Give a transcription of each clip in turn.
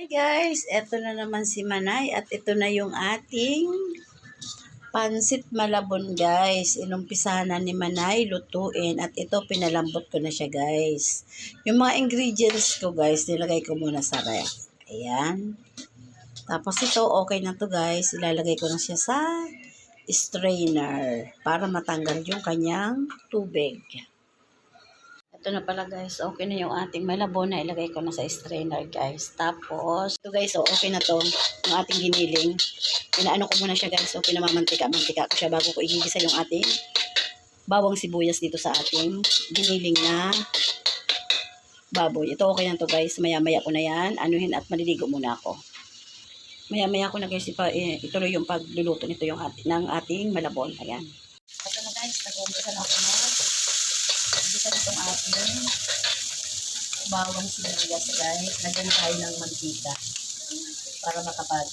Hey guys, eto na naman si Manay at ito na yung ating pansit malabon guys. Inumpisahan na ni Manay lutuin at ito pinalambot ko na siya guys. Yung mga ingredients ko guys, nilagay ko muna sa ref. Ayan. Tapos ito okay na to guys. Ilalagay ko na siya sa strainer para matanggal yung kanyang tubig. Ito na pala guys, okay na yung ating malabon na ilagay ko na sa strainer guys. Tapos, ito guys, okay na to, yung ating giniling. Pinaano ko muna siya guys, so pinamamantika ko siya bago ko igigisa yung ating bawang sibuyas dito sa ating giniling na baboy. Ito okay na to guys, maya-maya ko na yan, anuhin at maliligo muna ako. Maya-maya ko na guys, ituloy yung pagluluto nito yung ng ating malabon. Ayan. Ito na guys, nag-umpisa na ako na dito itong ating bawang sibuyas guys. Lagyan tayo ng mantika para makapag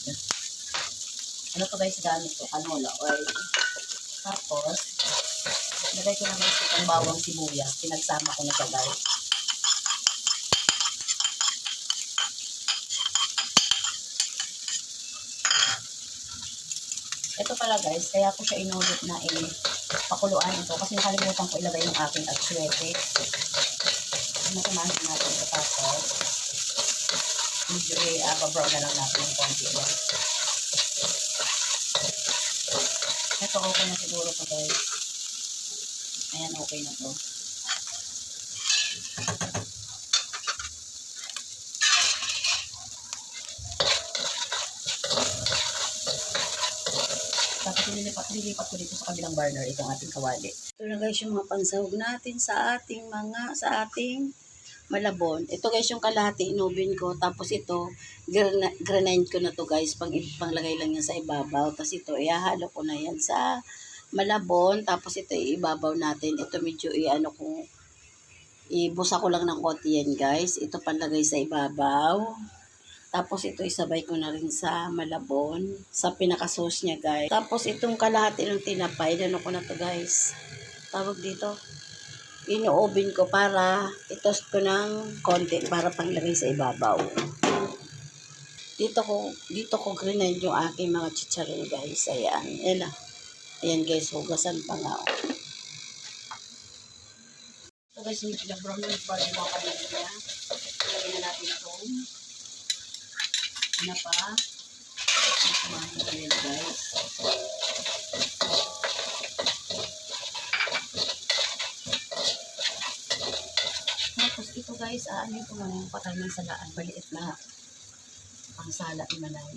ano to guys, gamit ko canola oil. Tapos lagay ko na guys itong bawang sibuyas, pinagsama ko na siya guys. Ito pala guys, kaya ko siya inulit na pakuluan ito kasi nakalimutan ko ilagay yung aking atswete. Masamahan natin ito tapos medyo babrown na lang natin yung konti guys. Ito okay na siguro to guys. Ayan, okay na to. Tapos nilipat ko dito sa kabilang burner itong ating kawali. Ito na guys yung mga pansahog natin sa ating malabon. Ito guys yung kalahati inubin ko. Tapos ito, grind ko na to guys. Panglagay lang yan sa ibabaw. Tapos ito, ihahalo ko na yan sa malabon. Tapos ito, ibabaw natin. Ito medyo ibusa ko lang ng konti yan guys. Ito panlagay sa ibabaw. Tapos ito isabay ko na rin sa malabon, sa pinaka-sauce niya guys. Tapos itong kalahati ng tinapay, ano ko na to guys. Tawag dito. Ino-oven ko para itoast ko ng konti para panglagay sa ibabaw. Dito ko grind yung aking mga chicharon guys. Ayan. Ayan guys, hugasan pa nga. So guys, medyo na-brown yung para yung mga kanina niya. Lagyan na natin itong na pa kumain na yan guys. Tapos ito guys, ano ko muna yung patay ng salaan, maliit na pang sala ni Manay.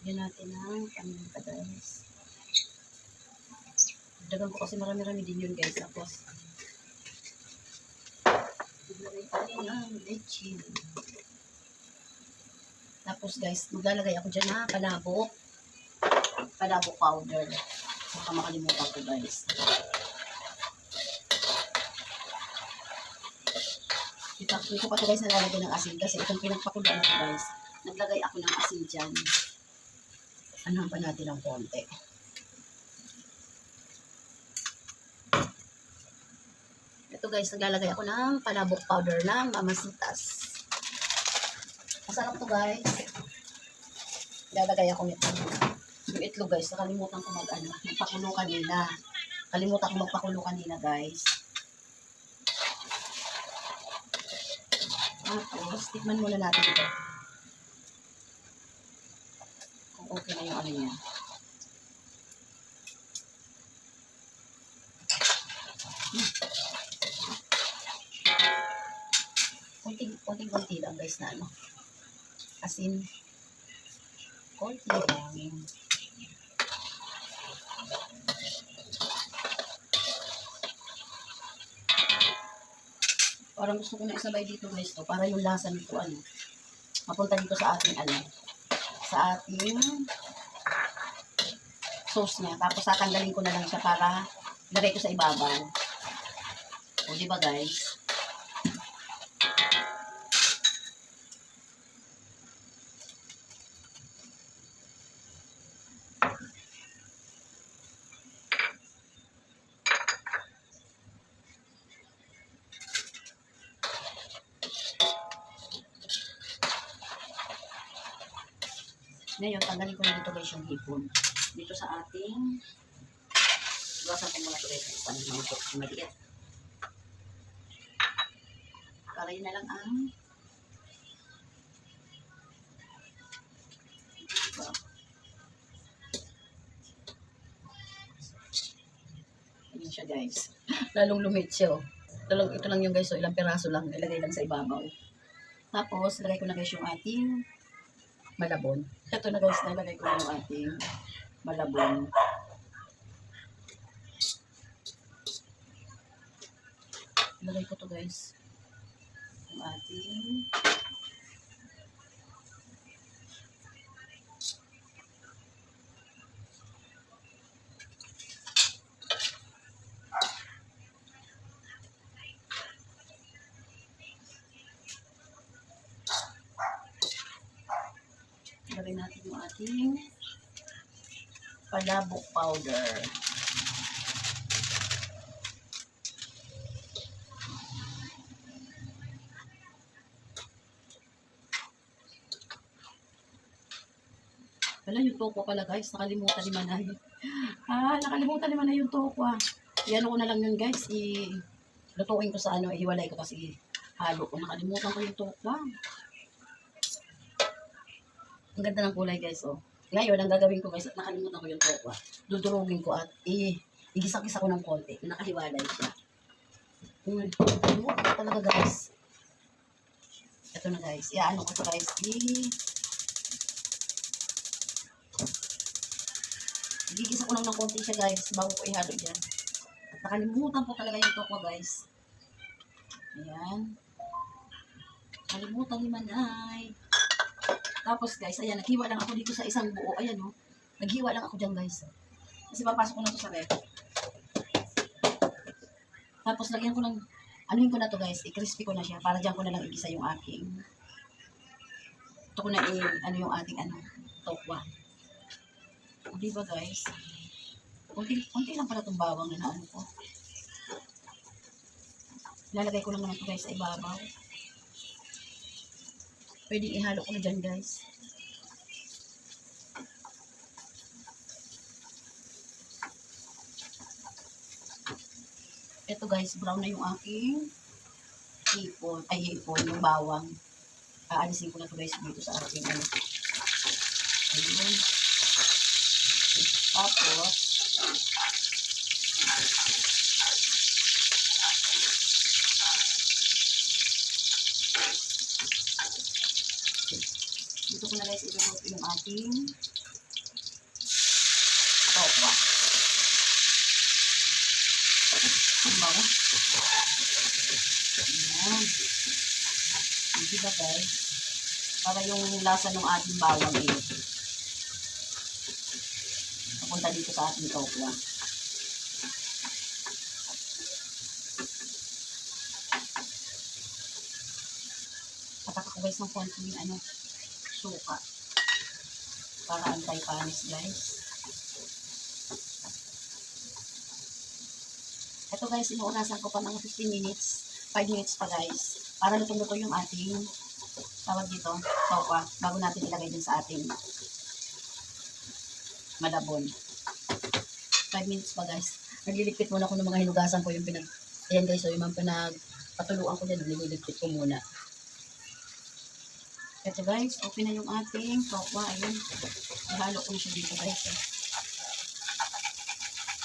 Lagyan natin ng paminta guys. Dagan ko kasi marami-rami din yun guys. Tapos maglagay tayo ng leche. Tapos guys, maglalagay ako dyan na palabok powder. Baka makalimutan ko guys. Ito pa ito guys nalalagay ng asin kasi itong pinagpakulaan ko guys. Naglagay ako ng asin dyan. Anuhan pa natin ng konti. Ito guys, naglalagay ako ng palabok powder ng Mamasitas. Masarap to guys. Lalagay ako nito. Yung itlog guys, nakalimutan ko magpakulo kanina. Kalimutan ko magpakulo kanina guys. Tapos, tikman muna natin ito. Okay na yung ano niya. Konting-konti lang guys na asin. Konti lang. Parang gusto ko na isabay dito guys to para yung lasa nito mapunta dito sa ating sa ating sauce niya. Tapos tatanggalin ko na lang siya para lagay ko sa ibabaw. O diba guys? Ngayon, tanggalin ko na dito guys yung hipon. Dito sa ating, iwasan ko muna ito guys. Isang mga ito, maliit. Para yun na lang ang ayan siya guys. Lalong lumit siya oh. Ito lang yung guys, so ilang peraso lang, ilagay lang sa ibabaw. Tapos, lagay ko na guys yung ating malabon. Ito na guys, nalagay ko na yung ating malabon. Ilagay ko to guys. Yung ating ilagay natin yung ating palabok powder. Wala yung toko pala guys, nakalimutan ni Manay. Nakalimutan ni Manay yung toko Iyan ko na lang yun guys, lutuin ko sa ano, ihiwalay ko kasi halo ko. Nakalimutan ko yung toko Ang ganda ng kulay guys oh. Ngayon, ang gagawin ko guys, nakalimutan ko yung toko Dudurugin ko at igisa-gisa ko ng konti. Nakahiwalay siya. Nakalimutan ko talaga guys. Ito na guys, iaano ko to guys, gigisa ko lang ng konti siya guys bago ko ihalo dyan. At nakalimutan ko talaga yung toko guys. Ayan. Nakalimutan ni Manay. Tapos guys, ayan, naghiwa lang ako dito sa isang buo. Ayan o. Naghiwa lang ako dyan guys. Kasi papasok ko na to sa ref. Tapos lagyan ko lang, anuhin ko na to guys. I-crispy ko na siya para dyan ko na lang igisa yung aking. Ito ko na ano yung ating tokwa. O, diba guys? Kunti lang pala itong bawang na naano ko. Lalagay ko lang naman ito guys sa ibabaw. Pwedeng ihalo ko na dyan guys. Ito guys, brown na yung aking hipon, yung bawang. Aalisin ko na ito guys dito sa ating Ayun. Tapos, dito ko na guys iluluto yung ating tokwa. Ang bawa. Ayan. Diba guys? Para yung lasa ng ating bawang napunta dito sa ating tokwa. Patak ako guys ng konting suka. Para antay-panis guys. Ito guys, inuunasan ko pa ng 15 minutes. 5 minutes pa guys. Para lutong-luto yung ating tawag dito, tokwa. Bago natin ilagay din sa ating malabon. 5 minutes pa guys. Nagliligpit muna ako ng mga hinugasan ko yung ayan guys, so yung mga pinagpatuluan ko dyan, nagliligpit ko muna. Ito guys, okay na yung ating tokwa. Ayun. Ihalo ko na siya dito guys.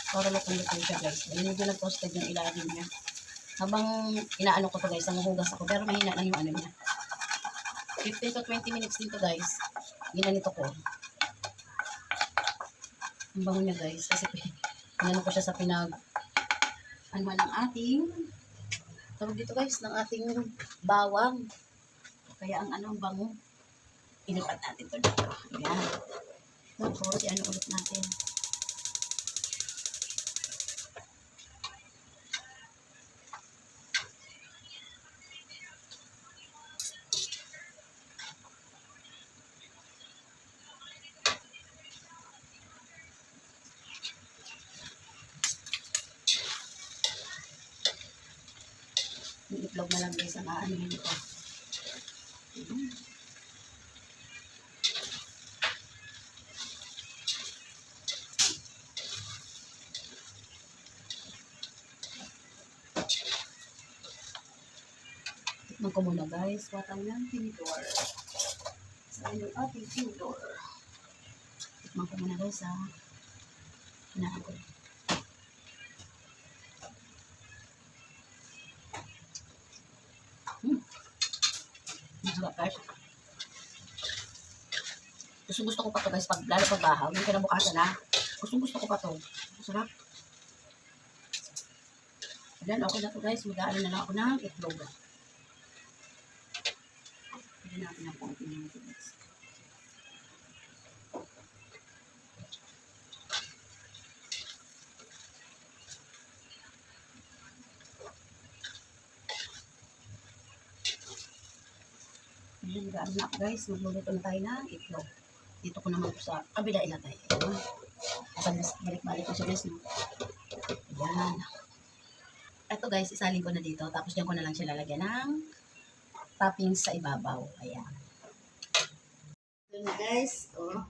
Para lutong-lutong siya guys. Ayun yung nag-toasted yung ilalim niya. Habang inaano ko to guys, nanguhugas ako. Pero mahina lang yung niya. 15 to 20 minutes dito guys. Ginanito ko. Ang bango niya guys. Kasi inano ko siya sa ng ating tawag dito guys, ng ating bawang. Kaya ang bango. Ilipat natin ito dito. Ayan. Tapos, ulit natin. Yung itlog na lang guys ang aanuhin ito. ko muna guys. Kuha tayo ng tinidor. Sa yung ating tinidor. Tikman ko muna guys ha. Hinaan ko. Masarap guys. Gusto ko pa to guys. Lalo pag bahaw. Yung kinabukasan ha. Gusto ko pa to. Masarap. Ayan, okay na to guys. Mag-aano na lang ako ng itlog. Pwede natin ang konti na ito guys. Ayan, mag-aano na ako guys. Magluluto na tayo ng itlog. Dito ko naman sa kabila ilagay. Balik-balik ko siya guys. No? Ayan. Ito guys, isalin ko na dito. Tapos diyan ko na lang siya lalagyan ng toppings sa ibabaw. Ayan. Ito na guys. Oh.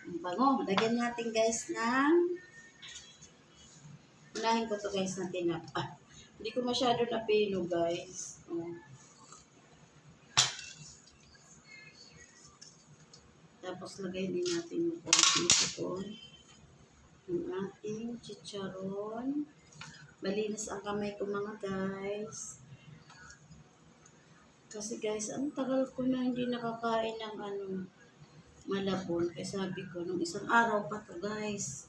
Ang bango. Lagyan natin guys ng unahin ko to guys ng tinapa. Hindi ko masyado napilo guys. Oh. Tapos lagay din natin yung konting sipon. Yung ating chicharon. Malinis ang kamay ko mga guys. Kasi guys, ang tagal ko na hindi nakakain ng malabon. Kaya sabi ko, nung isang araw pa to guys.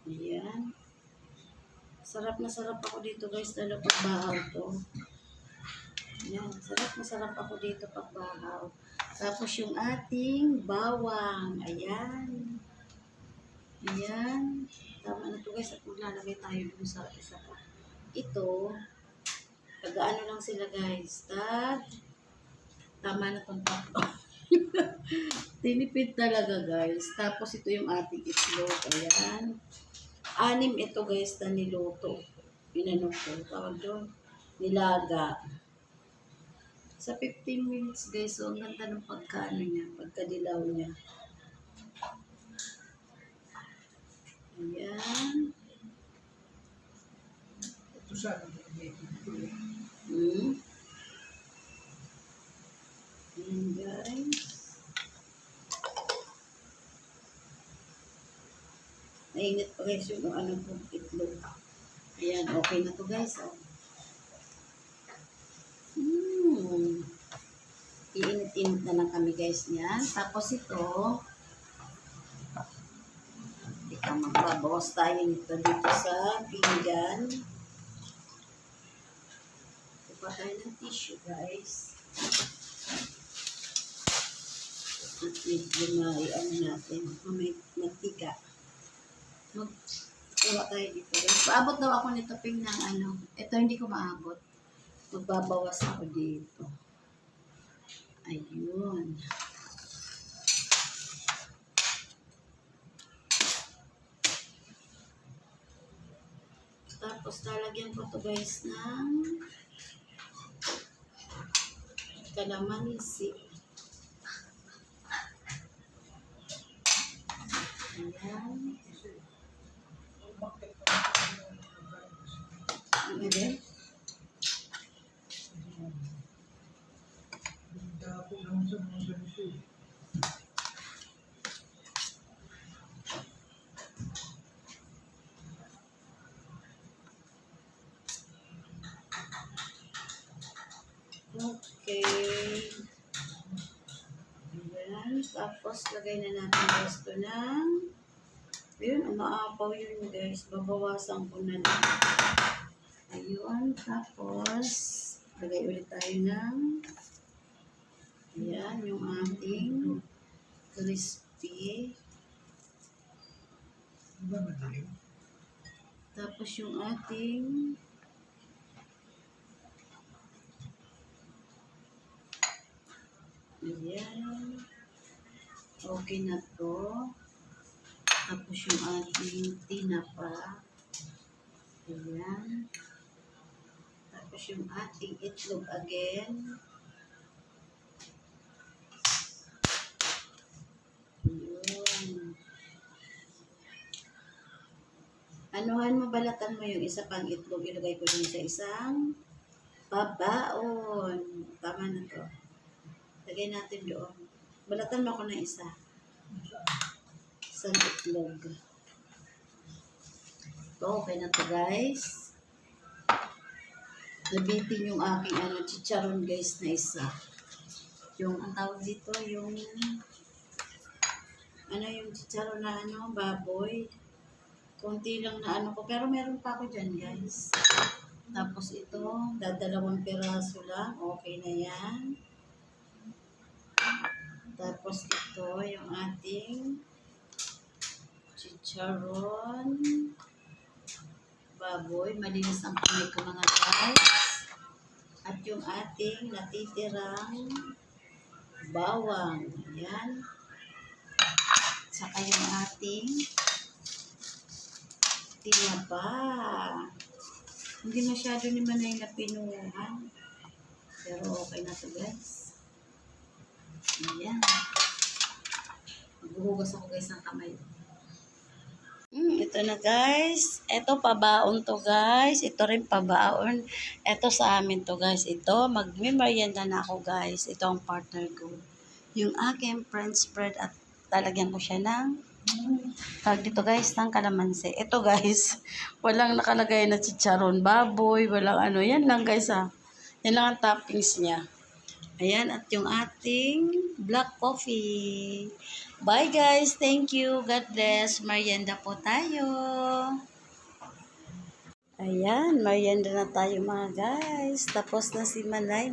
Ayan. Sarap na sarap ako dito guys, lalo pag bahaw to. Ayan, sarap ako dito pag bahaw. Tapos yung ating bawang. Ayan. Ayan. Tama na ito guys. At maglalagay tayo dun sa isa pa. Ito. Pag-ano lang sila guys. Tama na itong tatlo. Tinipid talaga guys. Tapos ito yung ating itlog. Ayan. 6 ito guys na niluto. Pinanong ko. Tawag doon. Nilaga. Sa 15 minutes guys. So ang ganda ng pagkaano niya. Pagkadilaw niya. Ayan. Ito siya. Ayan guys. Nainit pa guys yung itlog. Ayan, okay na to guys. Oh. Iinit-init na lang kami guys niyan. Tapos ito, magbabawas tayo nito dito sa pinggan. Kuha tayo ng tissue guys. At medyo natin. May mantika. Kuha tayo dito guys. Paabot daw ako nito ping ng Ito hindi ko maabot. Magbabawas ako dito. Ayun. Tapos lalagyan ko to guys ng kalamansi. Ayan. Ano din? Okay. Ayan. Tapos, lagay na natin guys ito ng ayun, umaapaw yun guys. Babawasan ko na lang. Ayun. Tapos, lagay ulit tayo ng ayan, yung ating crispy. Tapos, yung ating ayan. Okay na to. Tapos yung ating tinapa. Ayan. Tapos yung ating itlog again. Ayan. Anuhan mo, balatan mo yung isa pang itlog. Ilagay ko dun sa isang babaon. Tama na to. Lagay natin doon. Balatan mo ako ng isa. Isang itlog. Ito, okay na to guys. Nabitin yung aking chicharon guys na isa. Yung, ang tawag dito, yung yung chicharon na baboy. Konti lang na ko, pero meron pa ako dyan guys. Tapos ito, dadalawang piraso lang, okay na yan. Tapos ito, yung ating chicharon baboy, malinis ang kamay ko mga guys. At yung ating natitirang bawang, ayan. Saka yung ating tinapa. Hindi masyado ni Manay na pinuhan. Pero okay na to guys. Ayan. Maghuhugas ako guys ng kamay. Ito na guys. Ito pabaon to guys. Ito rin pabaon. Ito sa amin to guys. Ito, magme-merienda na ako guys. Ito ang partner ko. Yung aking French spread at talagyan ko siya ng tawag dito guys, ng kalamansi. Ito guys, walang nakalagay na chicharon baboy, walang yan lang guys Yan lang ang toppings niya. Ayan, at yung ating black coffee. Bye guys, thank you, God bless. Merienda po tayo. Ayan, merienda na tayo mga guys. Tapos na si Manay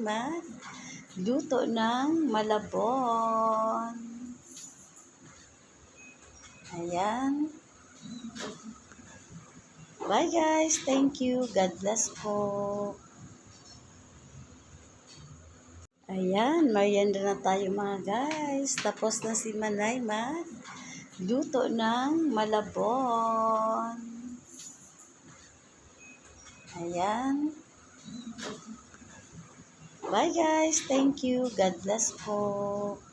luto ng malabon. Ayan. Bye guys. Thank you. God bless po. Ayan. Merienda na tayo mga guys. Tapos na si Manay luto ng malabon. Ayan. Bye guys. Thank you. God bless po.